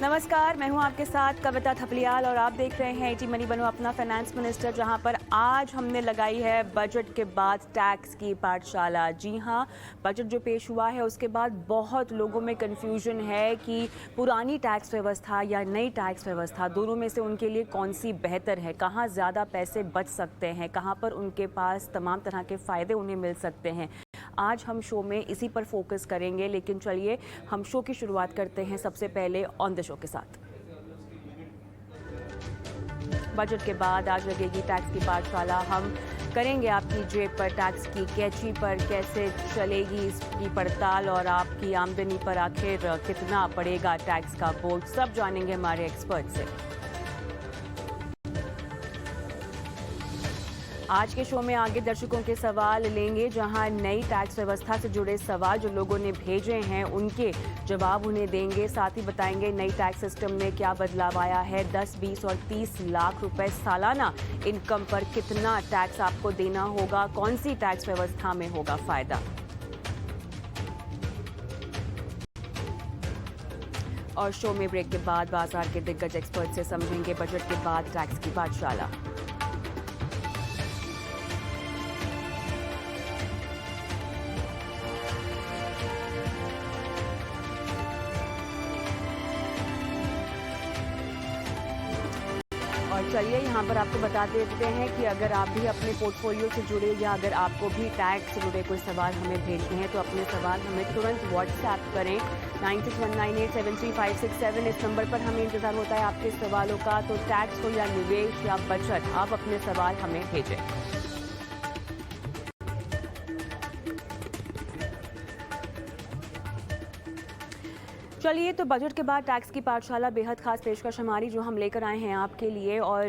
नमस्कार, मैं हूं आपके साथ कविता थपलियाल और आप देख रहे हैं एटी मनी बनो अपना फाइनेंस मिनिस्टर, जहां पर आज हमने लगाई है बजट के बाद टैक्स की पाठशाला। जी हां, बजट जो पेश हुआ है उसके बाद बहुत लोगों में कन्फ्यूजन है कि पुरानी टैक्स व्यवस्था या नई टैक्स व्यवस्था, दोनों में से उनके लिए कौन सी बेहतर है, कहां ज़्यादा पैसे बच सकते हैं, कहां पर उनके पास तमाम तरह के फ़ायदे उन्हें मिल सकते हैं। आज हम शो में इसी पर फोकस करेंगे, लेकिन चलिए हम शो की शुरुआत करते हैं सबसे पहले ऑन द शो के साथ। बजट के बाद आज लगेगी टैक्स की पाठशाला। हम करेंगे आपकी जेब पर टैक्स की कैची पर कैसे चलेगी इसकी पड़ताल और आपकी आमदनी पर आखिर कितना पड़ेगा टैक्स का बोझ, सब जानेंगे हमारे एक्सपर्ट से। आज के शो में आगे दर्शकों के सवाल लेंगे, जहां नई टैक्स व्यवस्था से जुड़े सवाल जो लोगों ने भेजे हैं उनके जवाब उन्हें देंगे। साथ ही बताएंगे नई टैक्स सिस्टम में क्या बदलाव आया है, 10, 20 और 30 लाख रुपए सालाना इनकम पर कितना टैक्स आपको देना होगा, कौन सी टैक्स व्यवस्था में होगा फायदा। और शो में ब्रेक के बाद बाजार के दिग्गज एक्सपर्ट से समझेंगे बजट के बाद टैक्स की पाठशाला। और चलिए यहाँ पर आपको बता देते हैं कि अगर आप भी अपने पोर्टफोलियो से जुड़े या अगर आपको भी टैक्स से जुड़े कोई सवाल हमें भेजने हैं तो अपने सवाल हमें तुरंत व्हाट्सएप करें 9619873567। इस नंबर पर हमें इंतज़ार होता है आपके सवालों का। तो टैक्स हो या निवेश या बचत, आप अपने सवाल हमें भेजें। चलिए, तो बजट के बाद टैक्स की पाठशाला बेहद खास पेशकश हमारी जो हम लेकर आए हैं आपके लिए, और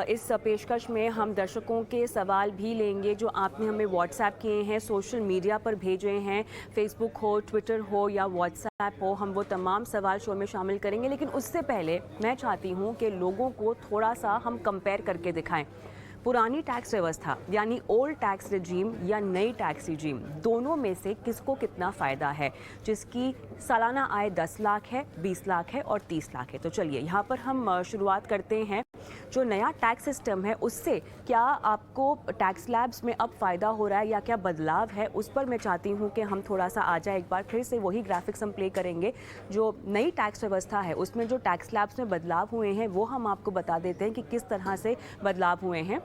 इस पेशकश में हम दर्शकों के सवाल भी लेंगे जो आपने हमें व्हाट्सएप किए हैं, सोशल मीडिया पर भेजे हैं, फेसबुक हो, ट्विटर हो या व्हाट्सएप हो, हम वो तमाम सवाल शो में शामिल करेंगे। लेकिन उससे पहले मैं चाहती हूँ कि लोगों को थोड़ा सा हम कंपेयर करके दिखाएं पुरानी टैक्स व्यवस्था यानी ओल्ड टैक्स रिजीम या नई टैक्स रिजीम, दोनों में से किसको कितना फ़ायदा है, जिसकी सालाना आय 10 लाख है, 20 लाख है और 30 लाख है। तो चलिए यहाँ पर हम शुरुआत करते हैं। जो नया टैक्स सिस्टम है उससे क्या आपको टैक्स स्लैब्स में अब फ़ायदा हो रहा है या क्या बदलाव है, उस पर मैं चाहती हूँ कि हम थोड़ा सा आ जाए। एक बार फिर से वही ग्राफिक्स हम प्ले करेंगे। जो नई टैक्स व्यवस्था है उसमें जो टैक्स स्लैब्स में बदलाव हुए हैं वो हम आपको बता देते हैं कि किस तरह से बदलाव हुए हैं।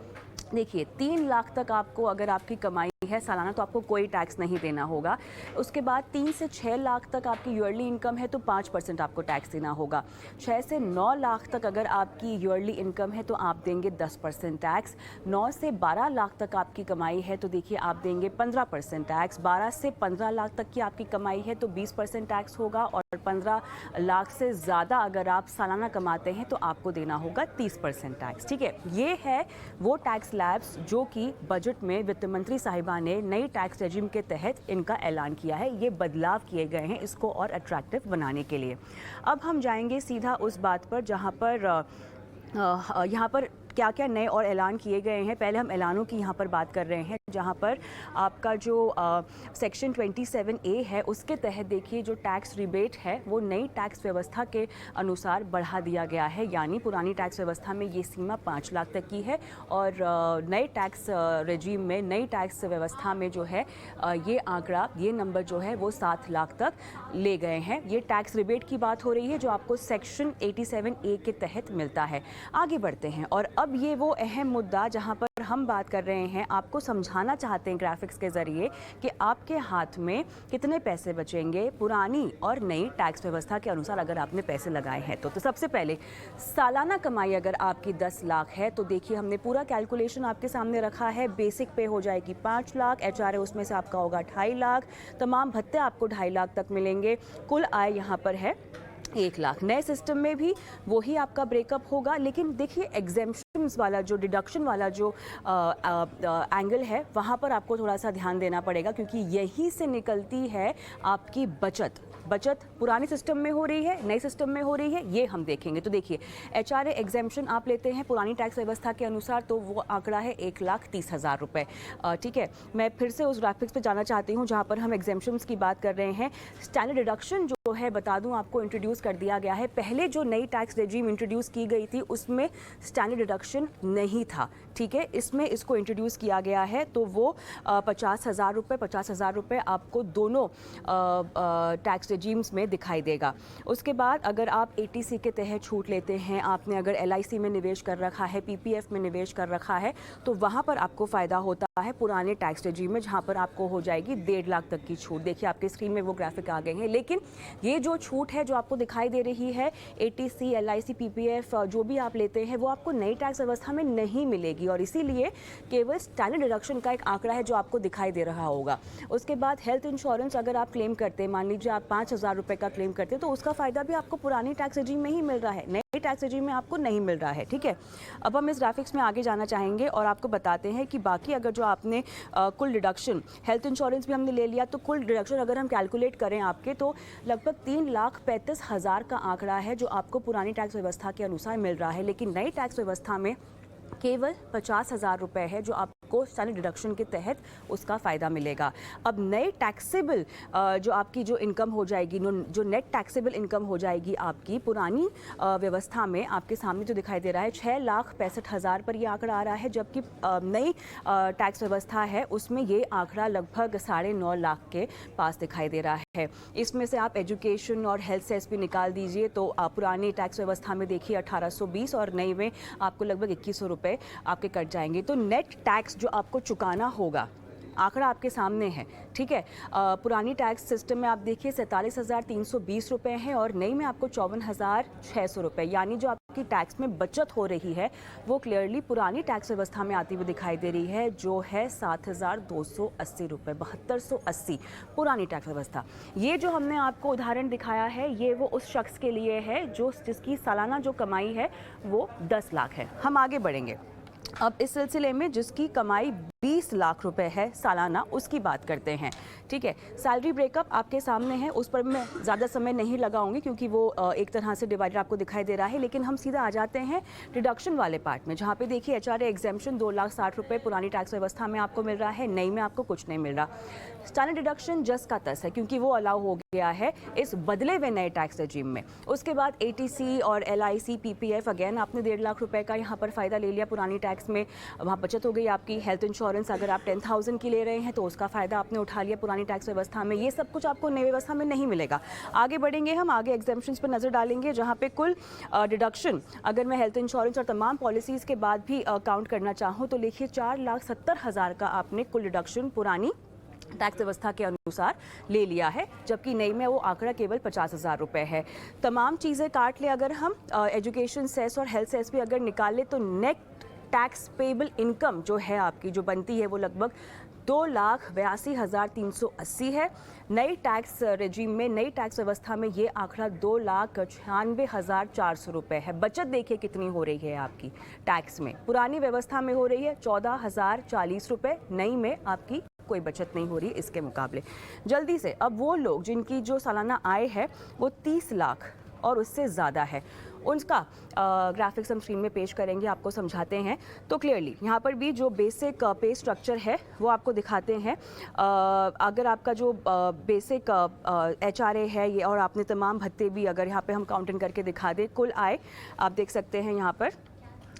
देखिए, 3 लाख तक आपको अगर आपकी कमाई है सालाना तो आपको कोई टैक्स नहीं देना होगा। उसके बाद 3 से 6 लाख तक आपकी ईयरली इनकम है तो 5% आपको टैक्स देना होगा। 6 से 9 लाख तक अगर आपकी ईयरली इनकम है तो आप देंगे 10% टैक्स। 9 से 12 लाख तक आपकी कमाई है तो देखिए आप देंगे 15% टैक्स। 12 से 15 लाख तक की आपकी कमाई है तो 20% टैक्स होगा, और 15 लाख से ज़्यादा अगर आप सालाना कमाते हैं तो आपको देना होगा 30% टैक्स। ठीक है, ये है वो टैक्स स्लैब्स जो कि बजट में वित्त मंत्री साहिबा ने नई टैक्स रेजिम के तहत इनका ऐलान किया है। ये बदलाव किए गए हैं इसको और अट्रैक्टिव बनाने के लिए। अब हम जाएंगे सीधा उस बात पर जहां पर यहाँ पर क्या क्या नए और ऐलान किए गए हैं। पहले हम ऐलानों की यहाँ पर बात कर रहे हैं, जहाँ पर आपका जो सेक्शन 27A है उसके तहत देखिए जो टैक्स रिबेट है वो नई टैक्स व्यवस्था के अनुसार बढ़ा दिया गया है। यानी पुरानी टैक्स व्यवस्था में ये सीमा 5 लाख तक की है और नए टैक्स रेजीम में, नई टैक्स व्यवस्था में जो है ये आंकड़ा, ये नंबर जो है वो 7 लाख तक ले गए हैं। ये टैक्स रिबेट की बात हो रही है जो आपको सेक्शन 87A के तहत मिलता है। आगे बढ़ते हैं और अब ये वो अहम मुद्दा जहां पर हम बात कर रहे हैं, आपको समझाना चाहते हैं ग्राफिक्स के जरिए कि आपके हाथ में कितने पैसे बचेंगे पुरानी और नई टैक्स व्यवस्था के अनुसार अगर आपने पैसे लगाए हैं तो सबसे पहले सालाना कमाई अगर आपकी 10 लाख है तो देखिए हमने पूरा कैलकुलेशन आपके सामने रखा है। बेसिक पे हो जाएगी 5 लाख, HRA उसमें से आपका होगा 2.5 लाख, तमाम भत्ते आपको 2.5 लाख तक मिलेंगे। कुल आय यहाँ पर है 1 लाख। नए सिस्टम में भी वही आपका ब्रेकअप होगा, लेकिन देखिए एग्जेम्पशंस वाला जो डिडक्शन वाला जो एंगल है वहाँ पर आपको थोड़ा सा ध्यान देना पड़ेगा, क्योंकि यहीं से निकलती है आपकी बचत। पुराने सिस्टम में हो रही है, नए सिस्टम में हो रही है, ये हम देखेंगे। तो देखिए HRA एग्जेम्पशन आप लेते हैं पुरानी टैक्स व्यवस्था के अनुसार तो वो आंकड़ा है 1,30,000 रुपये। ठीक है, मैं फिर से उस ग्राफिक्स पे जाना चाहती हूँ जहाँ पर हम एग्जेम्पशंस की बात कर रहे हैं। स्टैंडर्ड डिडक्शन जो जो है बता दूं आपको इंट्रोड्यूस कर दिया गया है। पहले जो नई टैक्स रेजिम इंट्रोड्यूस की गई थी उसमें स्टैंडर्ड डिडक्शन नहीं था, ठीक है। इसमें इसको इंट्रोड्यूस किया गया है तो वो 50,000 रुपये आपको दोनों टैक्स रेजिम्स में दिखाई देगा। उसके बाद अगर आप ATC के तहत छूट लेते हैं, आपने अगर LIC में निवेश कर रखा है, PPF में निवेश कर रखा है, तो वहाँ पर आपको फ़ायदा होता है पुराने टैक्स रेजिम में, जहाँ पर आपको हो जाएगी 1.5 लाख तक की छूट। देखिए आपके स्क्रीन में वो ग्राफिक आ गए हैं। लेकिन ये जो छूट है जो आपको दिखाई दे रही है ATC, LIC, PPF जो भी आप लेते हैं वो आपको नई टैक्स व्यवस्था में नहीं मिलेगी, और इसीलिए केवल स्टैंडर्ड डिडक्शन का एक आंकड़ा है जो आपको दिखाई दे रहा होगा। उसके बाद हेल्थ इंश्योरेंस अगर आप क्लेम करते हैं, मान लीजिए आप 5,000 रुपये का क्लेम करते हैं, तो उसका फ़ायदा भी आपको पुरानी टैक्स रेजिम में ही मिल रहा है, नई टैक्स रेजिम में आपको नहीं मिल रहा है, ठीक है। अब हम इस ग्राफिक्स में आगे जाना चाहेंगे और आपको बताते हैं कि बाकी अगर जो आपने कुल डिडक्शन, हेल्थ इंश्योरेंस भी हमने ले लिया, तो कुल डिडक्शन अगर हम कैलकुलेट करें आपके, तो लगभग 3,35,000 का आंकड़ा है जो आपको पुरानी टैक्स व्यवस्था के अनुसार मिल रहा है। लेकिन नई टैक्स व्यवस्था में केवल 50,000 रुपये है जो आपको स्टैंडर्ड डिडक्शन के तहत उसका फ़ायदा मिलेगा। अब नए टैक्सेबल जो आपकी जो इनकम हो जाएगी, जो नेट टैक्सेबल इनकम हो जाएगी आपकी पुरानी व्यवस्था में, आपके सामने जो दिखाई दे रहा है 6,65,000 पर ये आंकड़ा आ रहा है, जबकि नई टैक्स व्यवस्था है उसमें ये आंकड़ा लगभग 9.5 लाख के पास दिखाई दे रहा है। इसमें से आप एजुकेशन और हेल्थ सेस भी निकाल दीजिए तो पुरानी टैक्स व्यवस्था में देखिए 1820 और नई में आपको लगभग 2100 रुपये आपके कट जाएंगे। तो नेट टैक्स जो आपको चुकाना होगा, आंकड़ा आपके सामने है, ठीक है। पुरानी टैक्स सिस्टम में आप देखिए 47,320 रुपये हैं और नई में आपको 54,600 रुपये, यानी जो आपकी टैक्स में बचत हो रही है वो क्लियरली पुरानी टैक्स व्यवस्था में आती हुई दिखाई दे रही है, जो है 7,280 रुपये, 7,280 पुरानी टैक्स व्यवस्था। ये जो हमने आपको उदाहरण दिखाया है ये वो उस शख्स के लिए है जिसकी सालाना जो कमाई है वो 10 लाख है। हम आगे बढ़ेंगे। अब इस सिलसिले में जिसकी कमाई 20 लाख रुपए है सालाना, उसकी बात करते हैं, ठीक है। सैलरी ब्रेकअप आपके सामने है, उस पर मैं ज़्यादा समय नहीं लगाऊंगी क्योंकि वो एक तरह से डिवाइडर आपको दिखाई दे रहा है। लेकिन हम सीधा आ जाते हैं डिडक्शन वाले पार्ट में, जहाँ पे देखिए HRA एग्जेम्पशन 2,60,000 रुपये पुरानी टैक्स व्यवस्था में आपको मिल रहा है, नई में आपको कुछ नहीं मिल रहा। स्टैंडर्ड डिडक्शन जस का तस है क्योंकि वो अलाउ हो गया है इस बदले हुए नए टैक्स रेजिम में। उसके बाद ATC और LIC, PPF अगेन आपने 1.5 लाख रुपए का यहाँ पर फ़ायदा ले लिया पुरानी टैक्स में, वहाँ बचत हो गई आपकी। हेल्थ इंश्योरेंस अगर आप 10,000 की ले रहे हैं तो उसका फ़ायदा आपने उठा लिया पुरानी टैक्स व्यवस्था में। ये सब कुछ आपको नई व्यवस्था में नहीं मिलेगा। आगे बढ़ेंगे हम, आगे एग्जेम्पशंस पर नज़र डालेंगे जहाँ पे कुल डिडक्शन अगर मैं हेल्थ इंश्योरेंस और तमाम पॉलिसीज़ के बाद भी काउंट करना चाहूँ तो देखिए 4,70,000 का आपने कुल डिडक्शन पुरानी टैक्स व्यवस्था के अनुसार ले लिया है, जबकि नई में वो आंकड़ा केवल 50,000 रुपये है। तमाम चीज़ें काट ले अगर हम, एजुकेशन सेस और हेल्थ सेस भी अगर निकाल ले, तो नेट टैक्स पेबल इनकम जो है आपकी जो बनती है वो लगभग 2,82,380 है। नई टैक्स रेजिम में, नई टैक्स व्यवस्था में ये आंकड़ा 2,96,400 रुपये है। बचत देखिए कितनी हो रही है आपकी टैक्स में, पुरानी व्यवस्था में हो रही है 14,040 रुपये, नई में आपकी कोई बचत नहीं हो रही इसके मुकाबले। जल्दी से अब वो लोग जिनकी जो सालाना आय है वो 30 लाख और उससे ज़्यादा है, उनका ग्राफिक्स हम स्क्रीन में पेश करेंगे, आपको समझाते हैं। तो क्लियरली यहाँ पर भी जो बेसिक पे स्ट्रक्चर है वो आपको दिखाते हैं। अगर आपका जो बेसिक HRA है ये, और आपने तमाम भत्ते भी अगर यहाँ पे हम काउंटिंग करके दिखा दें, कुल आय आप देख सकते हैं यहाँ पर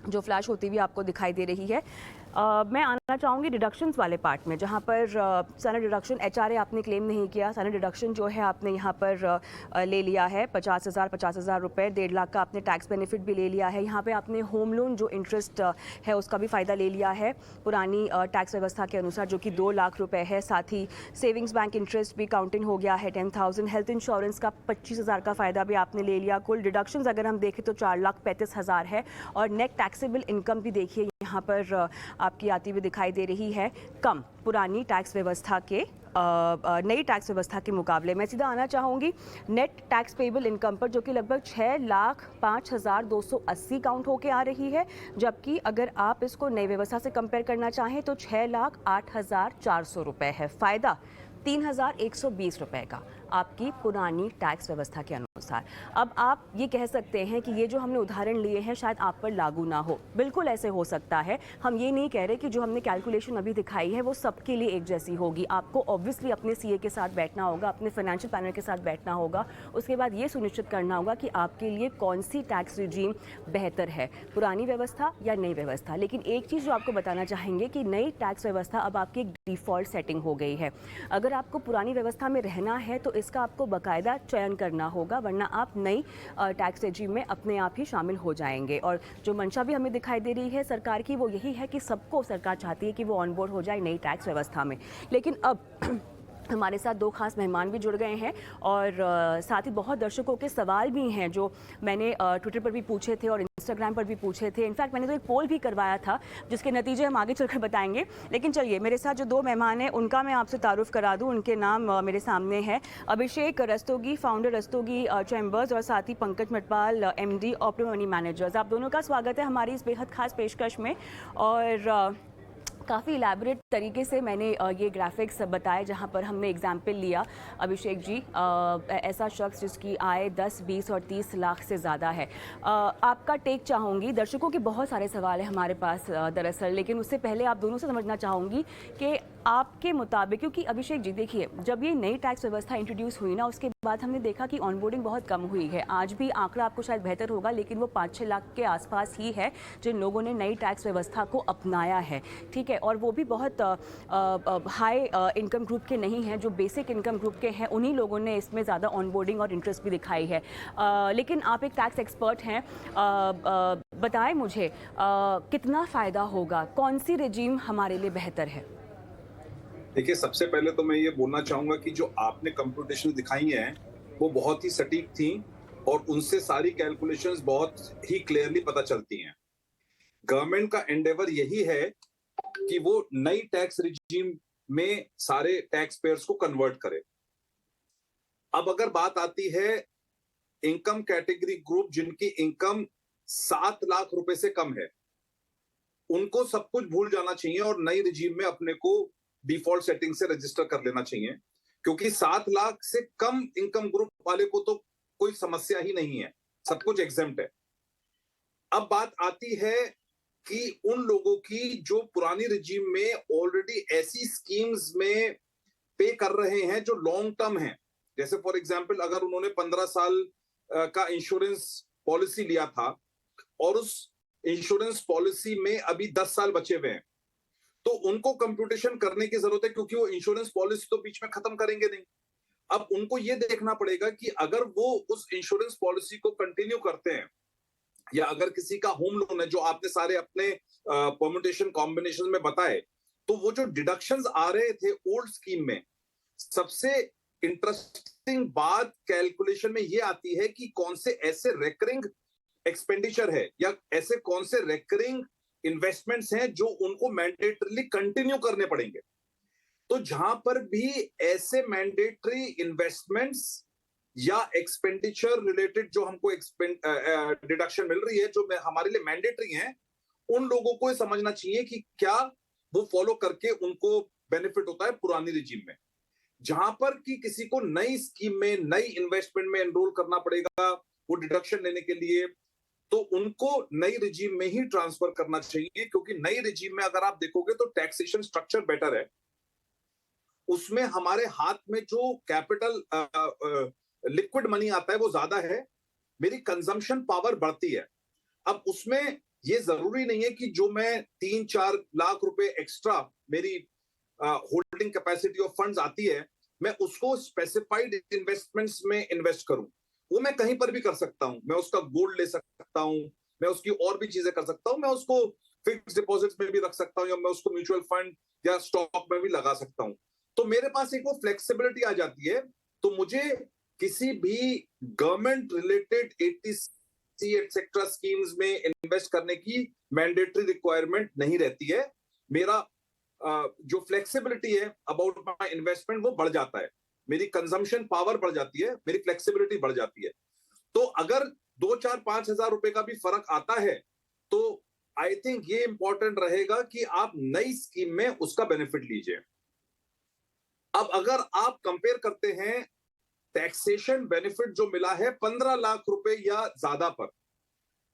जो फ्लैश होती हुई आपको दिखाई दे रही है। मैं आना चाहूँगी डिडक्शंस वाले पार्ट में, जहाँ पर स्टैंडर्ड डिडक्शन HRA आपने क्लेम नहीं किया, स्टैंडर्ड डिडक्शन जो है आपने यहाँ पर ले लिया है 50,000 रुपये, 1.5 लाख का आपने टैक्स बेनिफिट भी ले लिया है। यहाँ पे आपने होम लोन जो इंटरेस्ट है उसका भी फ़ायदा ले लिया है पुरानी टैक्स व्यवस्था के अनुसार, जो कि 2 लाख रुपये है। साथ ही सेविंग्स बैंक इंटरेस्ट भी काउंटिंग हो गया है 10,000। हेल्थ इंश्योरेंस का 25,000 का फ़ायदा भी आपने ले लिया। कुल डिडक्शंस अगर हम देखें तो 4,35,000 है, और नेट टैक्सेबल इनकम भी देखिए यहाँ पर आपकी आती हुई दिखाई दे रही है कम पुरानी टैक्स व्यवस्था के नई टैक्स व्यवस्था के मुकाबले। मैं सीधा आना चाहूँगी नेट टैक्स पेबल इनकम पर, जो कि लगभग 6,05,280 काउंट होके आ रही है, जबकि अगर आप इसको नई व्यवस्था से कंपेयर करना चाहें तो 6,08,400 रुपये है। फ़ायदा 3,120 रुपये का। आपकी पुरानी टैक्स व्यवस्था के अनुसार। अब आप ये कह सकते हैं कि ये जो हमने उदाहरण लिए हैं शायद आप पर लागू ना हो, बिल्कुल ऐसे हो सकता है। हम ये नहीं कह रहे कि जो हमने कैलकुलेशन अभी दिखाई है वो सबके लिए एक जैसी होगी। आपको ऑब्वियसली अपने सीए के साथ बैठना होगा, अपने फाइनेंशियल प्लानर के साथ बैठना होगा, उसके बाद ये सुनिश्चित करना होगा कि आपके लिए कौन सी टैक्स रिजीम बेहतर है, पुरानी व्यवस्था या नई व्यवस्था। लेकिन एक चीज़ जो आपको बताना चाहेंगे कि नई टैक्स व्यवस्था अब आपकी एक डिफ़ॉल्ट सेटिंग हो गई है। अगर आपको पुरानी व्यवस्था में रहना है तो इसका आपको बाकायदा चयन करना होगा, वरना आप नई टैक्स रेजिम में अपने आप ही शामिल हो जाएंगे। और जो मंशा भी हमें दिखाई दे रही है सरकार की वो यही है कि सबको सरकार चाहती है कि वो ऑन बोर्ड हो जाए नई टैक्स व्यवस्था में। लेकिन अब हमारे साथ दो खास मेहमान भी जुड़ गए हैं और साथ ही बहुत दर्शकों के सवाल भी हैं जो मैंने ट्विटर पर भी पूछे थे और इंस्टाग्राम पर भी पूछे थे। इनफैक्ट मैंने तो एक पोल भी करवाया था जिसके नतीजे हम आगे चलकर बताएंगे। लेकिन चलिए, मेरे साथ जो दो मेहमान हैं उनका मैं आपसे तारुफ करा दूं। उनके नाम मेरे सामने हैं। अभिषेक रस्तोगी, फाउंडर रस्तोगी चैम्बर्स, और साथ ही Pankaj Matpal, MD Optimum Money Managers. आप दोनों का स्वागत है हमारी इस बेहद खास पेशकश में। और काफ़ी इलेबोरेट तरीके से मैंने ये ग्राफिक्स बताए जहाँ पर हमने एग्जाम्पल लिया। अभिषेक जी, ऐसा शख्स जिसकी आय 10, 20 और 30 लाख से ज़्यादा है। आपका टेक चाहूँगी। दर्शकों के बहुत सारे सवाल हैं हमारे पास दरअसल, लेकिन उससे पहले आप दोनों से समझना चाहूँगी कि आपके मुताबिक, क्योंकि अभिषेक जी देखिए, जब ये नई टैक्स व्यवस्था इंट्रोड्यूस हुई ना उसके बाद हमने देखा कि ऑनबोर्डिंग बहुत कम हुई है। आज भी आंकड़ा आपको शायद बेहतर होगा लेकिन वो 5-6 लाख के आसपास ही है जिन लोगों ने नई टैक्स व्यवस्था को अपनाया है। ठीक है, और वो भी बहुत हाई इनकम ग्रुप के नहीं हैं, जो बेसिक इनकम ग्रुप के हैं उन्हीं लोगों ने इसमें ज़्यादा ऑनबोर्डिंग और इंटरेस्ट भी दिखाई है। लेकिन आप एक टैक्स एक्सपर्ट हैं, बताएं मुझे कितना फ़ायदा होगा, कौन सी रेजीम हमारे लिए बेहतर है? देखिए, सबसे पहले तो मैं ये बोलना चाहूंगा कि जो आपने कंप्यूटेशन दिखाई हैं वो बहुत ही सटीक थी और उनसे सारी कैलकुलेशंस बहुत ही क्लियरली पता चलती हैं। गवर्नमेंट का एंडेवर यही है कि वो नई टैक्स रिजीम में सारे टैक्स पेयर्स को कन्वर्ट करे। अब अगर बात आती है इनकम कैटेगरी ग्रुप जिनकी इनकम 7 लाख रुपए से कम है, उनको सब कुछ भूल जाना चाहिए और नई रिजीम में अपने को डिफॉल्ट सेटिंग से रजिस्टर कर लेना चाहिए, क्योंकि 7 लाख से कम इनकम ग्रुप वाले को तो कोई समस्या ही नहीं है, सब कुछ एग्जेम्प्ट है। अब बात आती है कि उन लोगों की जो पुरानी रिजीम में ऑलरेडी ऐसी स्कीम्स में पे कर रहे हैं जो लॉन्ग टर्म है। जैसे फॉर एग्जांपल अगर उन्होंने 15 साल का इंश्योरेंस पॉलिसी लिया था और उस इंश्योरेंस पॉलिसी में अभी 10 साल बचे हुए हैं, तो उनको कंप्यूटेशन करने की जरूरत है, क्योंकि वो इंश्योरेंस पॉलिसी तो बीच में खत्म करेंगे नहीं। अब उनको ये देखना पड़ेगा कि अगर वो उस इंश्योरेंस पॉलिसी को कंटिन्यू करते हैं, या अगर किसी का होम लोन है जो आपने सारे अपने परम्यूटेशन कॉम्बिनेशन में बताए, तो वो जो डिडक्शंस आ रहे थे ओल्ड स्कीम में, सबसे इंटरेस्टिंग बात कैलकुलेशन में ये आती है कि कौन से ऐसे रेकरिंग एक्सपेंडिचर है या ऐसे कौन से रेकरिंग इन्वेस्टमेंट्स हैं जो उनको मैंडेटरीली कंटिन्यू करने पड़ेंगे। तो जहां पर भी ऐसे मैंडेटरी इन्वेस्टमेंट्स या एक्सपेंडिचर रिलेटेड जो हमको डिडक्शन मिल रही है जो हमारे लिए मैंडेटरी हैं, उन लोगों को समझना चाहिए कि क्या वो फॉलो करके उनको बेनिफिट होता है पुरानी रिजीम में। जहां पर कि किसी को नई स्कीम में नई इन्वेस्टमेंट में एनरोल करना पड़ेगा वो डिडक्शन लेने के लिए, तो उनको नई रिजीम में ही ट्रांसफर करना चाहिए, क्योंकि नई रिजीम में अगर आप देखोगे तो टैक्सेशन स्ट्रक्चर बेटर है। उसमें हमारे हाथ में जो कैपिटल लिक्विड मनी आता है वो ज्यादा है, मेरी कंजम्पशन पावर बढ़ती है। अब उसमें ये जरूरी नहीं है कि जो मैं 3-4 लाख रुपए एक्स्ट्रा मेरी होल्डिंग कैपेसिटी ऑफ फंड्स आती है, मैं उसको स्पेसिफाइड इन्वेस्टमेंट्स में इन्वेस्ट करूं। वो मैं कहीं पर भी कर सकता हूं, मैं उसका गोल्ड ले सकता हूं, मैं उसकी और भी चीजें कर सकता हूं, मैं उसको फिक्स डिपॉजिट्स में भी रख सकता हूं, या मैं उसको म्यूचुअल फंड या स्टॉक में भी लगा सकता हूं। तो मेरे पास एक वो फ्लेक्सिबिलिटी आ जाती है। तो मुझे किसी भी government related 80C etcetera schemes में इन्वेस्ट करने की मैंडेटरी रिक्वायरमेंट नहीं रहती है। मेरा जो फ्लेक्सिबिलिटी है अबाउट माय इन्वेस्टमेंट वो बढ़ जाता है, मेरी कंजम्पशन पावर बढ़ जाती है, मेरी फ्लेक्सिबिलिटी बढ़ जाती है। तो अगर 2-4-5 हजार रुपए का भी फर्क आता है तो आई थिंक ये इंपॉर्टेंट रहेगा कि आप नई स्कीम में उसका बेनिफिट लीजिए। अब अगर आप कंपेयर करते हैं टैक्सेशन बेनिफिट जो मिला है 15 लाख रुपए या ज्यादा पर,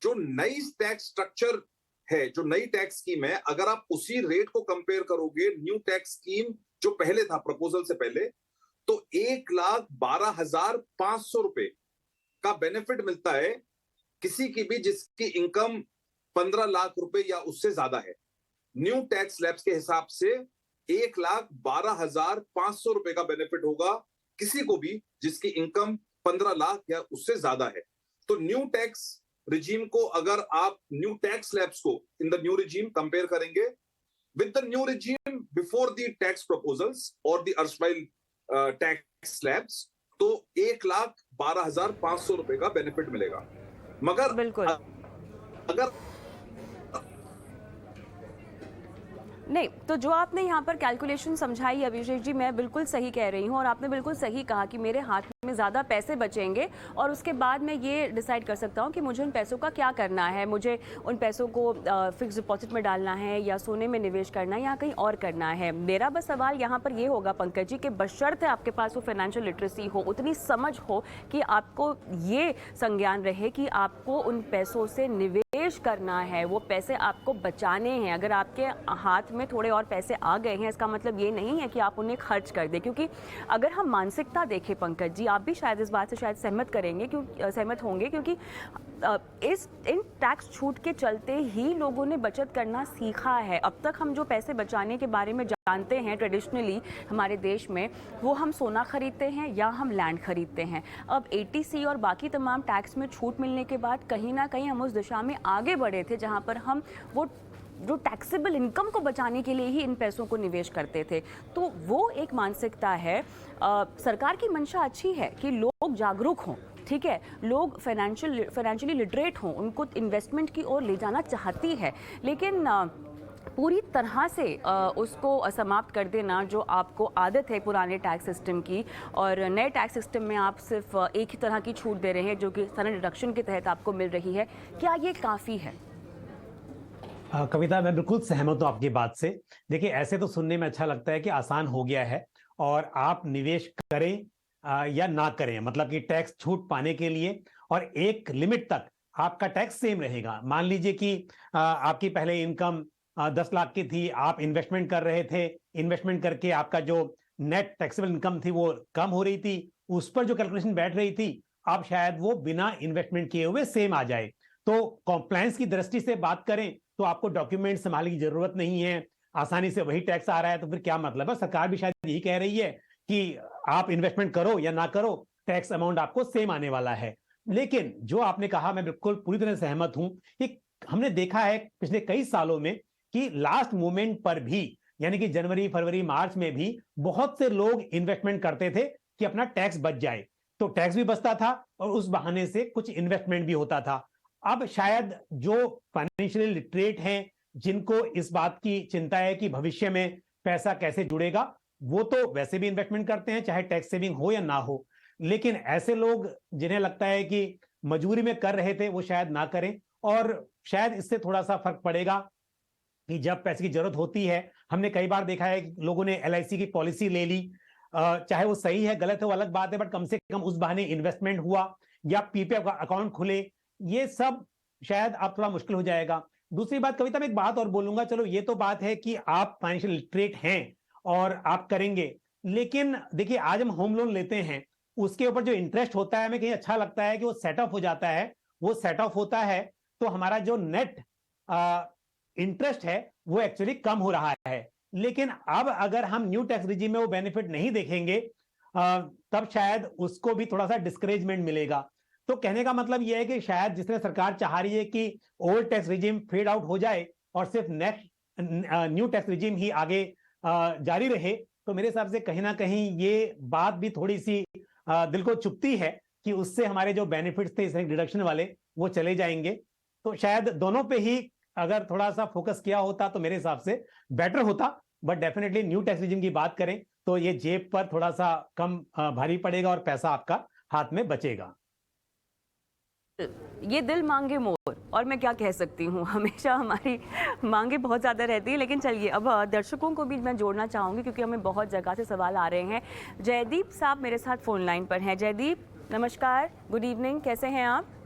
जो नई टैक्स स्ट्रक्चर है, जो नई टैक्स स्कीम है, अगर आप उसी रेट को कंपेयर करोगे न्यू टैक्स स्कीम जो पहले था प्रपोजल से पहले, तो 1,12,500 रुपए का बेनिफिट मिलता है किसी की भी जिसकी इनकम 15 लाख रुपए या उससे ज्यादा है। न्यू टैक्स स्लैब्स के हिसाब से 1,12,500 रुपए का बेनिफिट होगा किसी को भी जिसकी इनकम 15 लाख या उससे ज्यादा है। तो न्यू टैक्स रिजीम को अगर आप न्यू टैक्स स्लैब्स को in the new regime compare करेंगे with the new regime before the tax proposals और द अर्सवाइल टैक्स स्लैब्स, तो 1,12,500 रुपए का बेनिफिट मिलेगा। मगर बिल्कुल अगर नहीं, तो जो आपने यहाँ पर कैलकुलेशन समझाई अभिषेक जी, मैं बिल्कुल सही कह रही हूँ और आपने बिल्कुल सही कहा कि मेरे हाथ में ज़्यादा पैसे बचेंगे और उसके बाद मैं ये डिसाइड कर सकता हूँ कि मुझे उन पैसों का क्या करना है। मुझे उन पैसों को फिक्स डिपॉजिट में डालना है या सोने में निवेश करना है या कहीं और करना है। मेरा बस सवाल यहाँ पर ये होगा पंकज जी कि बशर्ते आपके पास वो फाइनेंशियल लिटरेसी हो, उतनी समझ हो कि आपको ये संज्ञान रहे कि आपको उन पैसों से निवेश करना है, वो पैसे आपको बचाने हैं। अगर आपके हाथ में थोड़े और पैसे आ गए हैं, इसका मतलब ये नहीं है कि आप उन्हें खर्च कर दें, क्योंकि अगर हम मानसिकता देखें पंकज जी, आप भी शायद इस बात से शायद सहमत होंगे, क्योंकि इन टैक्स छूट के चलते ही लोगों ने बचत करना सीखा है। अब तक हम जो पैसे बचाने के बारे में जानते हैं ट्रेडिशनली हमारे देश में, वो हम सोना खरीदते हैं या हम लैंड खरीदते हैं। अब एटीसी और बाकी तमाम टैक्स में छूट मिलने के बाद कहीं ना कहीं हम उस दिशा में आगे बढ़े थे जहां पर हम वो जो टैक्सेबल इनकम को बचाने के लिए ही इन पैसों को निवेश करते थे। तो वो एक मानसिकता है। सरकार की मंशा अच्छी है कि लोग जागरूक हों, ठीक है, लोग फाइनेंशियली लिटरेट हों, उनको इन्वेस्टमेंट की ओर ले जाना चाहती है, लेकिन पूरी तरह से उसको समाप्त कर देना जो आपको आदत है पुराने टैक्स सिस्टम की, और नए टैक्स सिस्टम में आप सिर्फ एक ही तरह की छूट दे रहे हैं जो कि सडन डिडक्शन के तहत आपको मिल रही है, क्या ये काफ़ी है? कविता, मैं बिल्कुल सहमत हूं आपकी बात से। देखिए, ऐसे तो सुनने में अच्छा लगता है कि आसान हो गया है और आप निवेश करें या ना करें, मतलब कि टैक्स छूट पाने के लिए और एक लिमिट तक आपका टैक्स सेम रहेगा। मान लीजिए कि आपकी पहले इनकम 10 लाख की थी, आप इन्वेस्टमेंट कर रहे थे, इन्वेस्टमेंट करके आपका जो नेट टैक्सेबल इनकम थी वो कम हो रही थी, उस पर जो कैलकुलेशन बैठ रही थी अब शायद वो बिना इन्वेस्टमेंट किए हुए सेम आ जाए। तो कॉम्प्लायंस की दृष्टि से बात करें तो आपको डॉक्यूमेंट संभालने की जरूरत नहीं है, आसानी से वही टैक्स आ रहा है, तो फिर क्या मतलब है? सरकार भी शायद यही कह रही है कि आप इन्वेस्टमेंट करो या ना करो, टैक्स अमाउंट आपको सेम आने वाला है। लेकिन जो आपने कहा, मैं बिल्कुल पूरी तरह सहमत हूं कि हमने देखा है पिछले कई सालों में कि लास्ट मोमेंट पर भी, यानी कि जनवरी, फरवरी, मार्च में भी बहुत से लोग इन्वेस्टमेंट करते थे कि अपना टैक्स बच जाए, तो टैक्स भी बचता था और उस बहाने से कुछ इन्वेस्टमेंट भी होता था। अब शायद जो फाइनेंशियली लिटरेट हैं, जिनको इस बात की चिंता है कि भविष्य में पैसा कैसे जुड़ेगा, वो तो वैसे भी इन्वेस्टमेंट करते हैं चाहे टैक्स सेविंग हो या ना हो। लेकिन ऐसे लोग जिन्हें लगता है कि मजबूरी में कर रहे थे, वो शायद ना करें, और शायद इससे थोड़ा सा फर्क पड़ेगा कि जब पैसे की जरूरत होती है। हमने कई बार देखा है कि लोगों ने LIC की पॉलिसी ले ली, चाहे वो सही है गलत है वो अलग बात है, बट कम से कम उस बहाने इन्वेस्टमेंट हुआ, या PPF अकाउंट खुले, ये सब शायद अब थोड़ा मुश्किल हो जाएगा। दूसरी बात कविता, में एक बात और बोलूंगा, चलो ये तो बात है कि आप फाइनेंशियल लिटरेट हैं और आप करेंगे, लेकिन देखिए आज हम होम लोन लेते हैं, उसके ऊपर जो इंटरेस्ट होता है हमें कहीं अच्छा लगता है कि वो सेट ऑफ हो जाता है, वो सेट ऑफ होता है तो हमारा जो नेट इंटरेस्ट है वो एक्चुअली कम हो रहा है। लेकिन अब अगर हम न्यू टैक्स रिजीम में वो बेनिफिट नहीं देखेंगे तब शायद उसको भी थोड़ा सा डिस्करेजमेंट मिलेगा। तो कहने का मतलब यह है कि शायद जिसने सरकार चाह रही है कि old tax regime fade out हो जाए और सिर्फ नेक्स्ट न्यू टैक्स रिजीम ही आगे जारी रहे, तो मेरे हिसाब से कहीं ना कहीं ये बात भी थोड़ी सी दिल को चुभती है कि उससे हमारे जो बेनिफिट्स थे इस डिडक्शन वाले वो चले जाएंगे। तो शायद दोनों पे ही अगर थोड़ा सा फोकस किया होता तो मेरे हिसाब से बेटर होता, but definitely new tax regime की बात करें तो ये जेब पर थोड़ा सा कम भारी पड़ेगा और पैसा आपका हाथ में बचेगा। ये दिल मांगे मोर, और मैं क्या कह सकती हूँ, हमेशा हमारी मांगे बहुत ज़्यादा रहती है। लेकिन चलिए, अब दर्शकों को भी मैं जोड़ना चाहूँगी क्योंकि हमें बहुत जगह से सवाल आ रहे हैं। जयदीप साहब मेरे साथ फ़ोन लाइन पर हैं। जयदीप नमस्कार, गुड इवनिंग, कैसे हैं आप?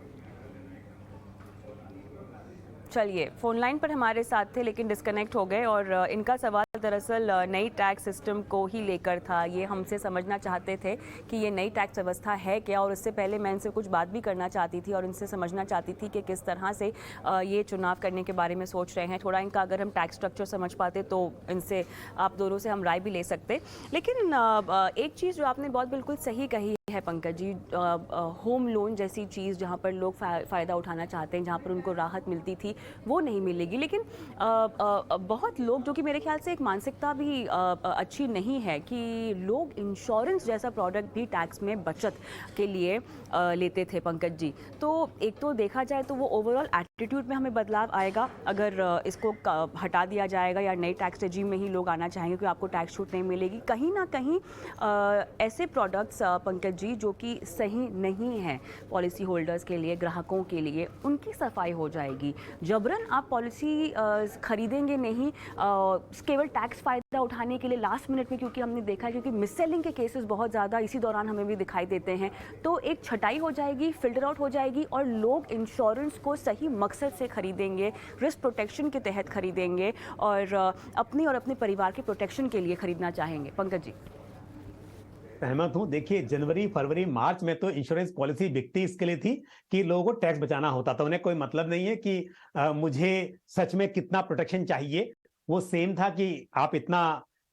चलिए, फ़ोन लाइन पर हमारे साथ थे लेकिन डिस्कनेक्ट हो गए, और इनका सवाल दरअसल नई टैक्स सिस्टम को ही लेकर था। ये हमसे समझना चाहते थे कि ये नई टैक्स व्यवस्था है क्या, और इससे पहले मैं इनसे कुछ बात भी करना चाहती थी और इनसे समझना चाहती थी कि किस तरह से ये चुनाव करने के बारे में सोच रहे हैं। थोड़ा इनका अगर हम टैक्स स्ट्रक्चर समझ पाते तो इनसे, आप दोनों से हम राय भी ले सकते। लेकिन एक चीज़ जो आपने बहुत बिल्कुल सही कही है पंकज जी, होम लोन जैसी चीज़ जहाँ पर लोग फ़ायदा उठाना चाहते हैं, जहाँ पर उनको राहत मिलती थी, वो नहीं मिलेगी। लेकिन बहुत लोग, जो कि मेरे ख्याल से एक मानसिकता भी अच्छी नहीं है, कि लोग इंश्योरेंस जैसा प्रोडक्ट भी टैक्स में बचत के लिए लेते थे पंकज जी। तो एक तो देखा जाए तो वो ओवरऑल एटीट्यूड में हमें बदलाव आएगा अगर इसको हटा दिया जाएगा, या नई टैक्स रेजिम में ही लोग आना चाहेंगे कि आपको टैक्स छूट नहीं मिलेगी। कहीं ना कहीं ऐसे प्रोडक्ट्स पंकज जी जो कि सही नहीं है पॉलिसी होल्डर्स के लिए, ग्राहकों के लिए, उनकी सफाई हो जाएगी। जबरन आप पॉलिसी खरीदेंगे नहीं, केवल टैक्स फ़ायदा उठाने के लिए लास्ट मिनट में, क्योंकि हमने देखा है, क्योंकि मिस सेलिंग के केसेस बहुत ज़्यादा इसी दौरान हमें भी दिखाई देते हैं। तो एक छटाई हो जाएगी, फिल्टर आउट हो जाएगी, और लोग इंश्योरेंस को सही मकसद से खरीदेंगे, रिस्क प्रोटेक्शन के तहत खरीदेंगे, और अपनी और अपने परिवार के प्रोटेक्शन के लिए खरीदना चाहेंगे। पंकज जी। सहमत हूं। देखिए, जनवरी फरवरी मार्च में तो इंश्योरेंस पॉलिसी बिकती इसके लिए थी कि लोगों को टैक्स बचाना होता था। उन्हें कोई मतलब नहीं है कि मुझे सच में कितना प्रोटेक्शन चाहिए। वो सेम था कि आप इतना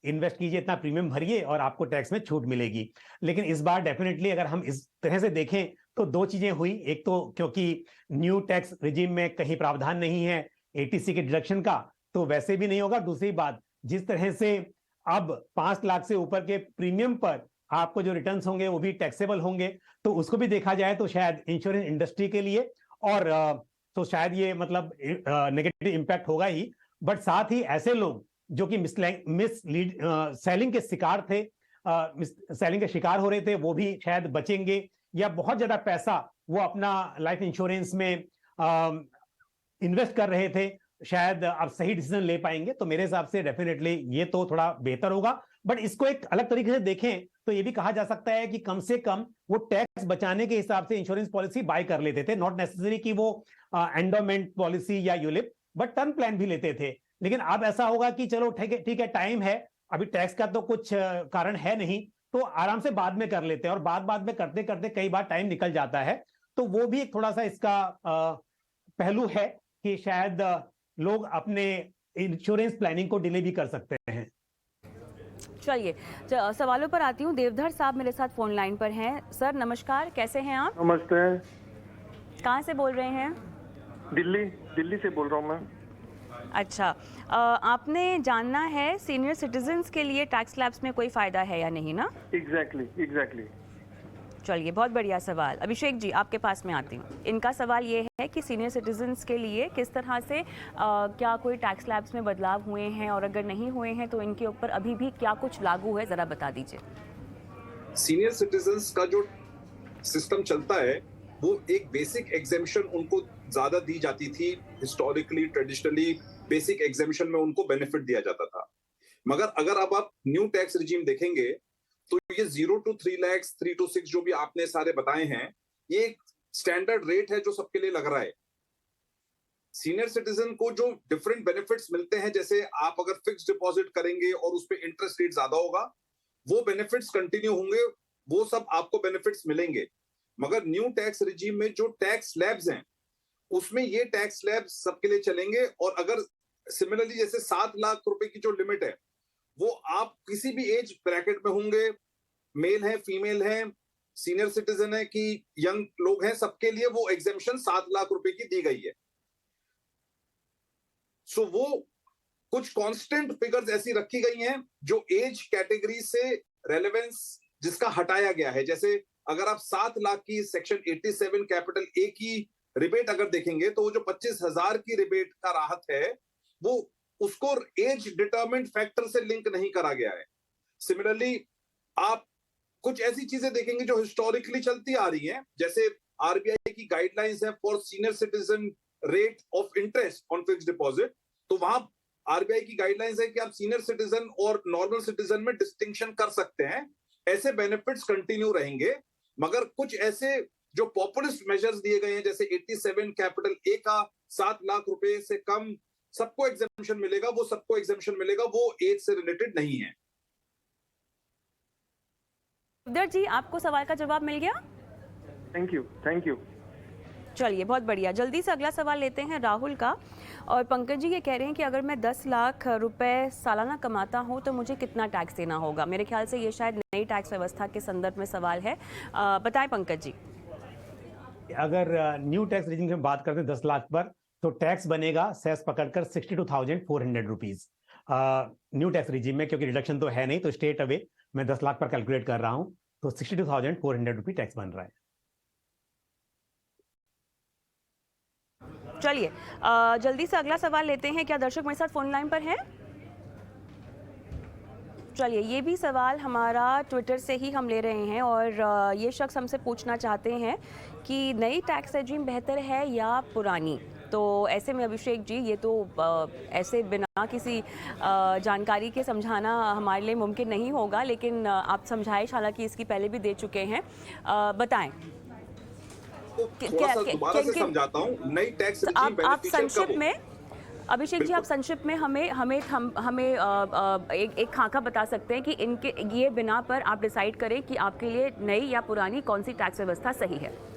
इन्वेस्ट कीजिए, इतना प्रीमियम भरिए और आपको टैक्स में छूट मिलेगी। लेकिन इस बार डेफिनेटली अगर हम इस तरह से देखें तो दो चीजें हुई। एक तो क्योंकि न्यू टैक्स रिजीम में कहीं प्रावधान नहीं है एटीसी के डिडक्शन का, तो वैसे भी नहीं होगा। दूसरी बात, जिस तरह से अब 5 लाख से ऊपर के प्रीमियम पर आपको जो रिटर्न्स होंगे वो भी टैक्सेबल होंगे, तो उसको भी देखा जाए तो शायद इंश्योरेंस इंडस्ट्री के लिए और तो शायद ये मतलब नेगेटिव इंपैक्ट होगा ही। बट साथ ही ऐसे लोग जो कि मिसलीड सेलिंग के शिकार थे, सेलिंग के शिकार हो रहे थे, वो भी शायद बचेंगे, या बहुत ज्यादा पैसा वो अपना लाइफ इंश्योरेंस में इन्वेस्ट कर रहे थे, शायद अब सही डिसीजन ले पाएंगे। तो मेरे हिसाब से डेफिनेटली ये तो थोड़ा बेहतर होगा। बट इसको एक अलग तरीके से देखें तो ये भी कहा जा सकता है कि कम से कम वो टैक्स बचाने के हिसाब से इंश्योरेंस पॉलिसी बाय कर लेते थे। नॉट नेसेसरी कि वो एंडोमेंट पॉलिसी या यूलिप, बट टर्म प्लान भी लेते थे। लेकिन अब ऐसा होगा कि चलो ठीक है, टाइम है, अभी टैक्स का तो कुछ कारण है नहीं, तो आराम से बाद में कर लेते हैं। और बाद में करते करते कई बार टाइम निकल जाता है। तो वो भी एक थोड़ा सा इसका पहलू है कि शायद लोग अपने इंश्योरेंस प्लानिंग को डिले भी कर सकते हैं। चलिए, सवालों पर आती हूँ। देवधर साहब मेरे साथ फोन लाइन पर हैं। सर नमस्कार, कैसे हैं आप? नमस्ते। कहाँ से बोल रहे हैं? दिल्ली से बोल रहा हूँ मैं। अच्छा, आपने जानना है सीनियर सिटीजन्स के लिए टैक्स स्लैब्स में कोई फ़ायदा है या नहीं ना? एग्जैक्टली। चलिए, बहुत बढ़िया सवाल। अभिषेक जी, आपके पास में आती हूँ। इनका सवाल ये है कि सीनियर सिटीजन्स के लिए किस तरह से क्या कोई टैक्स स्लैब्स में बदलाव हुए हैं, और अगर नहीं हुए हैं तो इनके ऊपर अभी भी क्या कुछ लागू है, ज़रा बता दीजिए। सीनियर सिटीजन्स का जो सिस्टम चलता है वो एक बेसिक एग्जेम्पशन उनको ज्यादा दी जाती थी। हिस्टोरिकली ट्रेडिशनली बेसिक एग्जेम्पशन में उनको बेनिफिट दिया जाता था। मगर अगर अब आप न्यू टैक्स रिजीम देखेंगे तो ये 0 to 3 लाख, 3 to 6 जो भी आपने सारे बताए हैं, ये एक स्टैंडर्ड रेट है जो सबके लिए लग रहा है। सीनियर सिटीजन को जो डिफरेंट बेनिफिट्स मिलते हैं, जैसे आप अगर फिक्स डिपॉजिट करेंगे और उस पर इंटरेस्ट रेट ज्यादा होगा, वो बेनिफिट्स कंटिन्यू होंगे, वो सब आपको बेनिफिट्स मिलेंगे। मगर न्यू टैक्स रिजीम में जो टैक्स स्लैब्स हैं उसमें ये टैक्स स्लैब्स सबके लिए चलेंगे। और अगर सिमिलरली जैसे 7 लाख रुपए की जो लिमिट है वो आप किसी भी एज ब्रैकेट में होंगे, मेल है, फीमेल है, सीनियर सिटीजन है कि यंग लोग हैं, सबके लिए वो एग्जेम्पशन 7 लाख रुपए की दी गई है। सो वो कुछ कांस्टेंट फिगर्स ऐसी रखी गई हैं जो एज कैटेगरी से रेलेवेंस जिसका हटाया गया है। जैसे अगर आप 7 लाख की सेक्शन 87 कैपिटल ए की रिबेट अगर देखेंगे तो वो जो 25,000 की रिबेट का राहत है वो उसको एज डिटरमिनेंट फैक्टर से लिंक नहीं करा गया है। सिमिलरली आप कुछ ऐसी चीजें देखेंगे जो हिस्टोरिकली चलती आ रही हैं, जैसे आरबीआई की गाइडलाइंस है for senior citizen rate of interest on fixed deposit, तो वहां आरबीआई की गाइडलाइंस है कि आप सीनियर सिटीजन और नॉर्मल सिटीजन में डिस्टिंक्शन कर सकते हैं। ऐसे बेनिफिट्स कंटिन्यू रहेंगे, मगर कुछ ऐसे जो पॉपुलिस्ट मेजर्स दिए गए हैं जैसे 87 कैपिटल ए का 7 लाख रुपए से कम सबको एग्जेम्पशन मिलेगा, वो सबको एग्जेम्पशन मिलेगा, वो एज से रिलेटेड नहीं है। देवदत्त जी, आपको सवाल का जवाब मिल गया? Thank you, thank you. चलिए, बहुत बढ़िया। जल्दी से अगला सवाल लेते हैं राहुल का। और पंकज जी ये कह रहे हैं कि अगर मैं 10 लाख रुपए सालाना कमाता हूं तो मुझे कितना टैक्स देना होगा? मेरे ख्याल से ये शायद नई टैक्स व्यवस्था के संदर्भ में सवाल है। बताएं पंकज जी। अगर न्यू टैक्स रेजिम की बात करते हैं 10 लाख पर, तो टैक्स बनेगा सेस पकड़कर 62,400 रुपीज न्यू टैक्स रिजीम में, क्योंकि रिडक्शन तो है नहीं, तो स्टेट अवे मैं 10 लाख पर कैलकुलेट कर रहा हूं, तो 62,400 रुपीज टैक्स बन रहा है। चलिए, जल्दी से अगला सवाल लेते हैं। क्या दर्शक मेरे साथ फोन लाइन पर हैं? चलिए, ये भी सवाल हमारा ट्विटर से ही हम ले रहे हैं और ये शख्स हमसे पूछना चाहते हैं कि नई टैक्स रेजिम बेहतर है या पुरानी? तो ऐसे में अभिषेक जी, ये तो ऐसे बिना किसी जानकारी के समझाना हमारे लिए मुमकिन नहीं होगा, लेकिन आप समझाइश हालांकि इसकी पहले भी दे चुके हैं, बताएं। तो थोड़ा सा दोबारा से समझाता हूं। नई टैक्स रेजिम आप संक्षिप्त में, अभिषेक जी, आप संक्षिप्त में हमें एक खाका बता सकते हैं कि इनके ये बिना पर आप डिसाइड करें कि आपके लिए नई या पुरानी कौन सी टैक्स व्यवस्था सही है।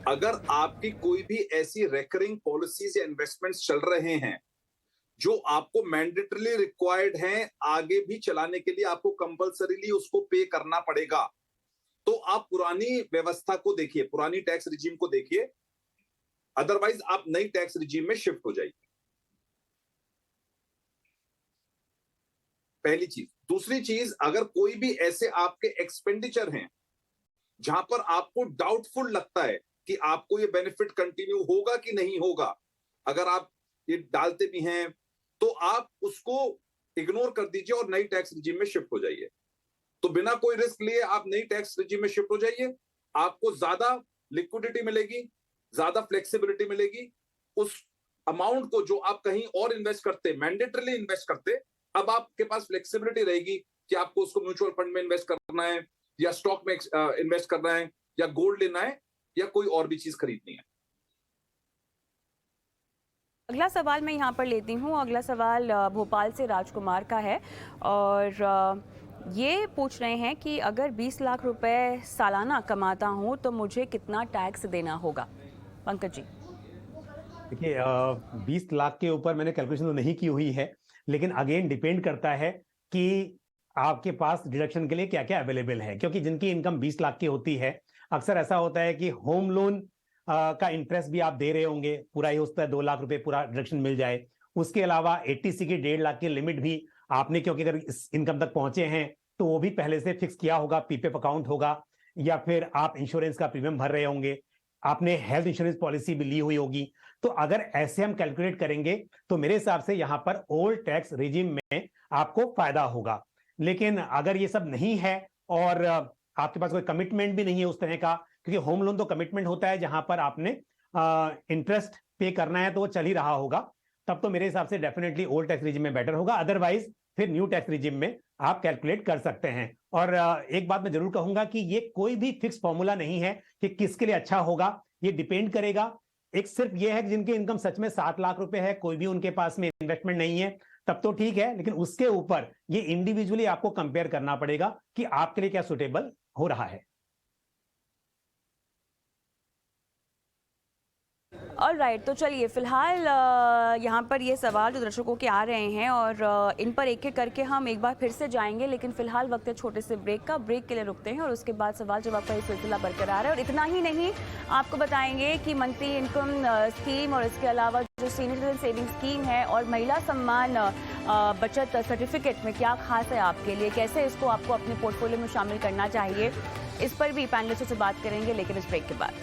अगर आपकी कोई भी ऐसी रेकरिंग पॉलिसीज या इन्वेस्टमेंट्स चल रहे हैं जो आपको मैंडेटरीली रिक्वायर्ड हैं, आगे भी चलाने के लिए आपको कंपल्सरीली उसको पे करना पड़ेगा, तो आप पुरानी व्यवस्था को देखिए, पुरानी टैक्स रिजीम को देखिए, अदरवाइज आप नई टैक्स रिजीम में शिफ्ट हो जाइए। पहली चीज। दूसरी चीज, अगर कोई भी ऐसे आपके एक्सपेंडिचर हैं जहां पर आपको डाउटफुल लगता है कि आपको ये बेनिफिट कंटिन्यू होगा कि नहीं होगा, अगर आप ये डालते भी हैं तो आप उसको इग्नोर कर दीजिए और नई टैक्स रिजीम में शिफ्ट हो जाइए। तो बिना कोई रिस्क लिए आप नई टैक्स रिजीम में शिफ्ट हो जाइए, आपको ज्यादा लिक्विडिटी मिलेगी, ज्यादा फ्लेक्सिबिलिटी मिलेगी। उस अमाउंट को जो आप कहीं और इन्वेस्ट करते, मैंडेटरीली इन्वेस्ट करते, अब आपके पास फ्लेक्सिबिलिटी रहेगी कि आपको उसको म्यूचुअल फंड में इन्वेस्ट करना है या स्टॉक में इन्वेस्ट करना है या गोल्ड लेना है या कोई और भी चीज खरीदनी है। अगला सवाल मैं यहाँ पर लेती हूँ। अगला सवाल भोपाल से राजकुमार का है और ये पूछ रहे हैं कि अगर 20 लाख रुपए सालाना कमाता हूँ तो मुझे कितना टैक्स देना होगा? पंकज जी। देखिए, 20 लाख के ऊपर मैंने कैलकुलेशन तो नहीं की हुई है, लेकिन अगेन डिपेंड करता है कि आपके पास डिडक्शन के लिए क्या क्या अवेलेबल है, क्योंकि जिनकी इनकम 20 लाख की होती है, अक्सर ऐसा होता है कि होम लोन का इंटरेस्ट भी आप दे रहे होंगे, पूरा ही होता है 2 लाख रुपए पूरा डिडक्शन मिल जाए। उसके अलावा 80C की 1.5 लाख की लिमिट भी आपने, क्योंकि अगर इस इनकम तक पहुंचे हैं तो वो भी पहले से फिक्स किया होगा, पीपीएफ अकाउंट होगा, या फिर आप इंश्योरेंस का प्रीमियम भर रहे होंगे, आपने हेल्थ इंश्योरेंस पॉलिसी भी ली हुई होगी। तो अगर ऐसे हम कैलकुलेट करेंगे तो मेरे हिसाब से यहाँ पर ओल्ड टैक्स रिजीम में आपको फायदा होगा। लेकिन अगर ये सब नहीं है और आपके पास कोई कमिटमेंट भी नहीं है उस तरह का, क्योंकि होम लोन तो कमिटमेंट होता है जहां पर आपने इंटरेस्ट पे करना है तो वो चल ही रहा होगा, तब तो मेरे हिसाब से डेफिनेटली ओल्ड टैक्स रिजीम में बेटर होगा। अदरवाइज फिर न्यू टैक्स रिजीम में आप कैलकुलेट कर सकते हैं। और एक बात मैं जरूर कहूंगा कि ये कोई भी फिक्स फॉर्मूला नहीं है कि किसके लिए अच्छा होगा, ये डिपेंड करेगा। एक सिर्फ ये है कि जिनकी इनकम सच में 7 लाख रुपए है, कोई भी उनके पास में इन्वेस्टमेंट नहीं है, तब तो ठीक है, लेकिन उसके ऊपर ये इंडिविजुअली आपको कंपेयर करना पड़ेगा कि आपके लिए क्या सुटेबल हो रहा है। ऑलराइट, तो चलिए फिलहाल यहाँ पर ये सवाल जो दर्शकों के आ रहे हैं और इन पर एक एक करके हम एक बार फिर से जाएंगे, लेकिन फिलहाल वक्त है छोटे से ब्रेक का। ब्रेक के लिए रुकते हैं और उसके बाद सवाल जवाब का ये सिलसिला बरकरार है। और इतना ही नहीं, आपको बताएंगे कि मंथली इनकम स्कीम और इसके अलावा जो सीनियर सिटीजन सेविंग स्कीम है और महिला सम्मान बचत सर्टिफिकेट में क्या खास है आपके लिए, कैसे इसको आपको अपने पोर्टफोलियो में शामिल करना चाहिए, इस पर भी पैनलिस्टों से बात करेंगे, लेकिन इस ब्रेक के बाद।